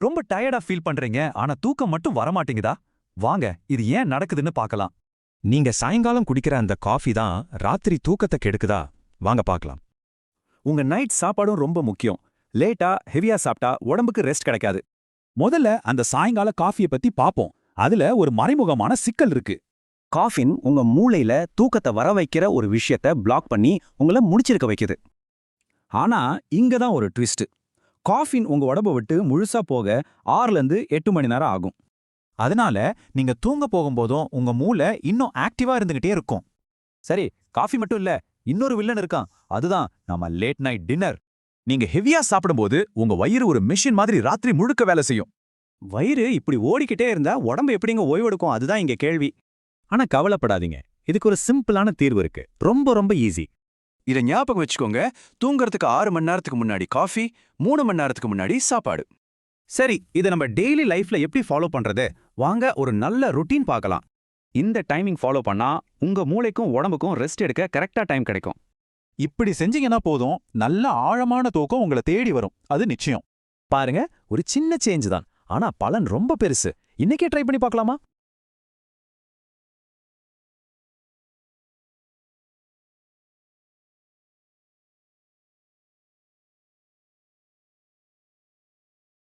ரொம்ப டயர்டா ஃபீல் பண்றீங்க, ஆனா தூக்கம் மட்டும் வரமாட்டேங்குதா? வாங்க, இது ஏன் நடக்குதுன்னு பார்க்கலாம். நீங்க சாயங்காலம் குடிக்கிற அந்த காஃபி தான் ராத்திரி தூக்கத்தை கெடுக்குதா? வாங்க பார்க்கலாம். உங்க நைட் சாப்பாடும் ரொம்ப முக்கியம். லேட்டா ஹெவியா சாப்பிட்டா உடம்புக்கு ரெஸ்ட் கிடைக்காது. முதல்ல அந்த சாயங்கால காஃபிய பத்தி பாப்போம். அதுல ஒரு மறைமுகமான சிக்கல் இருக்கு. காஃபின் உங்க மூளையில தூக்கத்தை வர வைக்கிற ஒரு விஷயத்த பிளாக் பண்ணி உங்களை முடிச்சிருக்க வைக்குது. ஆனா இங்க தான் ஒரு ட்விஸ்ட். காஃபின் உங்க உடம்ப விட்டு முழுசா போக 6ல இருந்து 8 மணி நேரம் ஆகும். அதனால நீங்க தூங்க போகும்போதும் உங்க மூளை இன்னும் ஆக்டிவா இருந்துகிட்டே இருக்கும். சரி, காஃபி மட்டும் இல்ல, இன்னொரு வில்லன் இருக்கான். அதுதான் நம்ம லேட் நைட் டின்னர். நீங்க ஹெவியா சாப்பிடும்போது உங்க வயிறு ஒரு மெஷின் மாதிரி ராத்திரி முழுக்க வேலை செய்யும். வயிறு இப்படி ஓடிக்கிட்டே இருந்தா உடம்பு எப்படிங்க ஓய்வெடுக்கும்? அதுதான் இங்க கேள்வி. ஆனா கவலைப்படாதீங்க, இதுக்கு ஒரு சிம்பிளான தீர்வு இருக்கு. ரொம்ப ரொம்ப ஈஸி. இத ஞாபகம் வச்சுக்கோங்க. தூங்கறதுக்கு 6 மணி நேரத்துக்கு முன்னாடி காஃபி, 3 மணி நேரத்துக்கு முன்னாடி சாப்பாடு. சரி, இதை நம்ம டெய்லி லைஃப்ல எப்படி ஃபாலோ பண்றது? வாங்க ஒரு நல்ல ருட்டீன் பார்க்கலாம். இந்த டைமிங் ஃபாலோ பண்ணா உங்க மூளைக்கும் உடம்புக்கும் ரெஸ்ட் எடுக்க கரெக்டா டைம் கிடைக்கும். இப்படி செஞ்சீங்கன்னா போதும், நல்ல ஆழமான தூக்கம் உங்களை தேடி வரும். அது நிச்சயம். பாருங்க, ஒரு சின்ன சேஞ்ச் தான், ஆனா பலன் ரொம்ப பெருசு. இன்னைக்கே ட்ரை பண்ணி பார்க்கலாமா?